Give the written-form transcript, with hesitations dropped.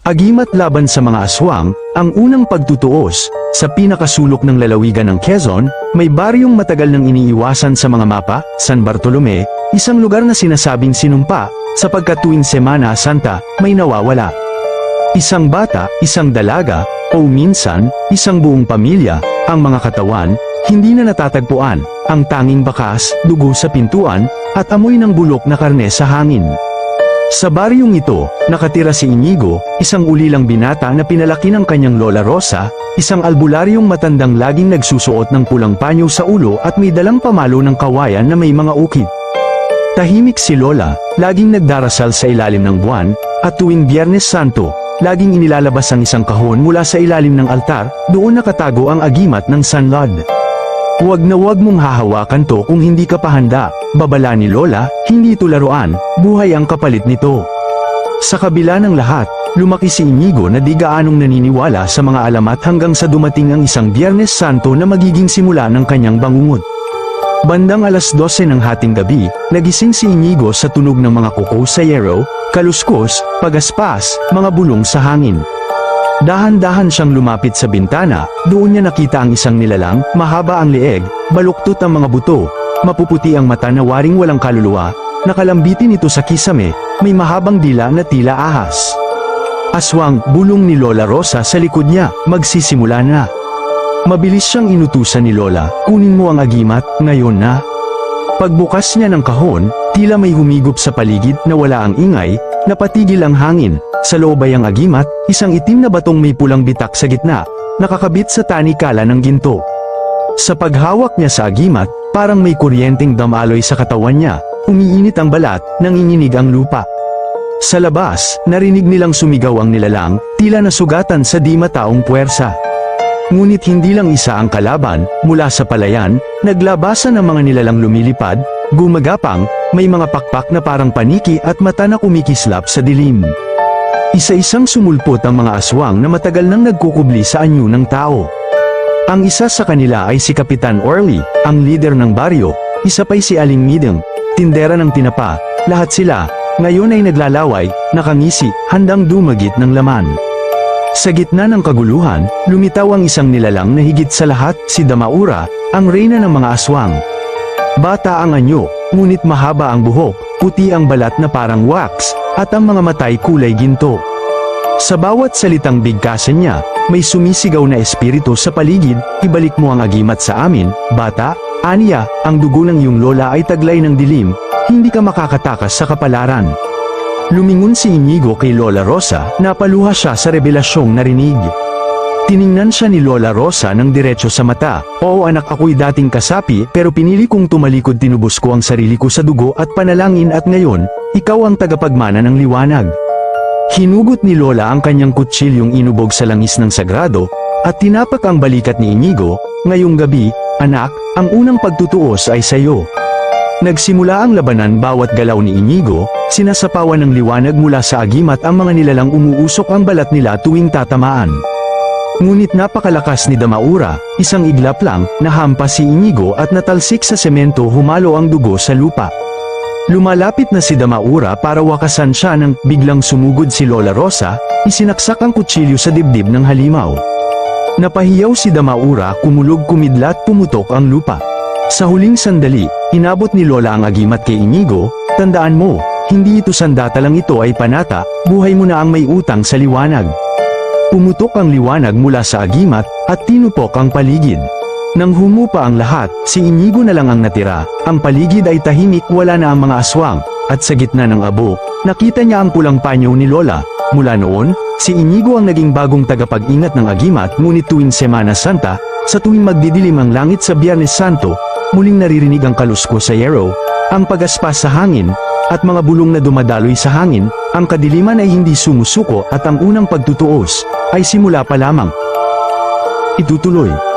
Agimat laban sa mga aswang, ang unang pagtutuos. Sa pinakasulok ng lalawigan ng Quezon, may baryong matagal nang iniiwasan sa mga mapa, San Bartolome, isang lugar na sinasabing sinumpa, sapagkat tuwing Semana Santa, may nawawala. Isang bata, isang dalaga, o minsan, isang buong pamilya, ang mga katawan, hindi na natatagpuan, ang tanging bakas, dugo sa pintuan, at amoy ng bulok na karne sa hangin. Sa baryong ito, nakatira si Inigo, isang ulilang binata na pinalaki ng kanyang Lola Rosa, isang albularyong matandang laging nagsusuot ng pulang panyo sa ulo at may dalang pamalo ng kawayan na may mga ukit. Tahimik si Lola, laging nagdarasal sa ilalim ng buwan, at tuwing Biyernes Santo, laging inilalabas ang isang kahon mula sa ilalim ng altar, doon nakatago ang agimat ng Sanlad. Huwag na huwag mong hahawakan to kung hindi ka pa handa, babala ni Lola, hindi ito laruan, buhay ang kapalit nito. Sa kabila ng lahat, lumaki si Inigo na di gaanong naniniwala sa mga alamat hanggang sa dumating ang isang Biyernes Santo na magiging simula ng kanyang bangungot. Bandang 12:00 ng hating gabi, nagising si Inigo sa tunog ng mga kuko sa yero, kaluskos, pagaspas, mga bulong sa hangin. Dahan-dahan siyang lumapit sa bintana, doon niya nakita ang isang nilalang, mahaba ang leeg, baluktot ang mga buto, mapuputi ang mata na waring walang kaluluwa, nakalambitin ito sa kisame, may mahabang dila na tila ahas. Aswang, bulong ni Lola Rosa sa likod niya, magsisimula na. Mabilis siyang inutusan ni Lola, kunin mo ang agimat, ngayon na. Pagbukas niya ng kahon, tila may humigop sa paligid na wala ang ingay, napatigil ang hangin. Sa loob ay ang agimat, isang itim na batong may pulang bitak sa gitna, nakakabit sa tanikala ng ginto. Sa paghawak niya sa agimat, parang may kuryenteng damaloy sa katawan niya, umiinit ang balat, nanginginig ang lupa. Sa labas, narinig nilang sumigaw ang nilalang, tila nasugatan sa di mataong puwersa. Ngunit hindi lang isa ang kalaban, mula sa palayan, naglabasan ang mga nilalang lumilipad, gumagapang, may mga pakpak na parang paniki at mata na kumikislap sa dilim. Isa-isang sumulpot ang mga aswang na matagal nang nagkukubli sa anyo ng tao. Ang isa sa kanila ay si Kapitan Orly, ang leader ng baryo, isa pa'y si Aling Mideng, tindera ng tinapa, lahat sila, ngayon ay naglalaway, nakangisi, handang dumagit ng laman. Sa gitna ng kaguluhan, lumitaw ang isang nilalang na higit sa lahat, si Damaura, ang reyna ng mga aswang. Bata ang anyo, ngunit mahaba ang buhok, puti ang balat na parang wax, at ang mga matay kulay ginto. Sa bawat salitang bigkasan niya, may sumisigaw na espiritu sa paligid, ibalik mo ang agimat sa amin, bata, aniya, ang dugo ng iyong lola ay taglay ng dilim, hindi ka makakatakas sa kapalaran. Lumingon si Inigo kay Lola Rosa, napaluha siya sa revelasyong narinig. Tiningnan siya ni Lola Rosa ng diretso sa mata, oo anak ako'y dating kasapi pero pinili kong tumalikod tinubos ko ang sarili ko sa dugo at panalangin at ngayon, ikaw ang tagapagmana ng liwanag. Hinugot ni Lola ang kanyang kutsilyong inubog sa langis ng sagrado, at tinapak ang balikat ni Inigo, ngayong gabi, anak, ang unang pagtutuos ay sayo. Nagsimula ang labanan bawat galaw ni Inigo, sinasapawan ng liwanag mula sa agimat ang mga nilalang umuusok ang balat nila tuwing tatamaan. Ngunit napakalakas ni Damaura, isang iglap lang, nahampas si Inigo at natalsik sa semento humalo ang dugo sa lupa. Lumalapit na si Damaura para wakasan siya nang biglang sumugod si Lola Rosa, isinaksak ang kutsilyo sa dibdib ng halimaw. Napahiyaw si Damaura, kumulog kumidlat pumutok ang lupa. Sa huling sandali, inabot ni Lola ang agimat kay Inigo, tandaan mo, hindi ito sandata lang ito ay panata, buhay mo na ang may utang sa liwanag. Pumutok ang liwanag mula sa agimat, at tinupok ang paligid. Nang humupa ang lahat, si Inigo na lang ang natira, ang paligid ay tahimik wala na ang mga aswang, at sa gitna ng abo, nakita niya ang pulang panyo ni Lola. Mula noon, si Inigo ang naging bagong tagapag-ingat ng agimat ngunit tuwing Semana Santa, sa tuwing magdidilim ang langit sa Biyernes Santo, muling naririnig ang kalusko sa yero, ang pagaspas sa hangin, at mga bulong na dumadaloy sa hangin, ang kadiliman ay hindi sumusuko at ang unang pagtutuos, ay simula pa lamang. Itutuloy.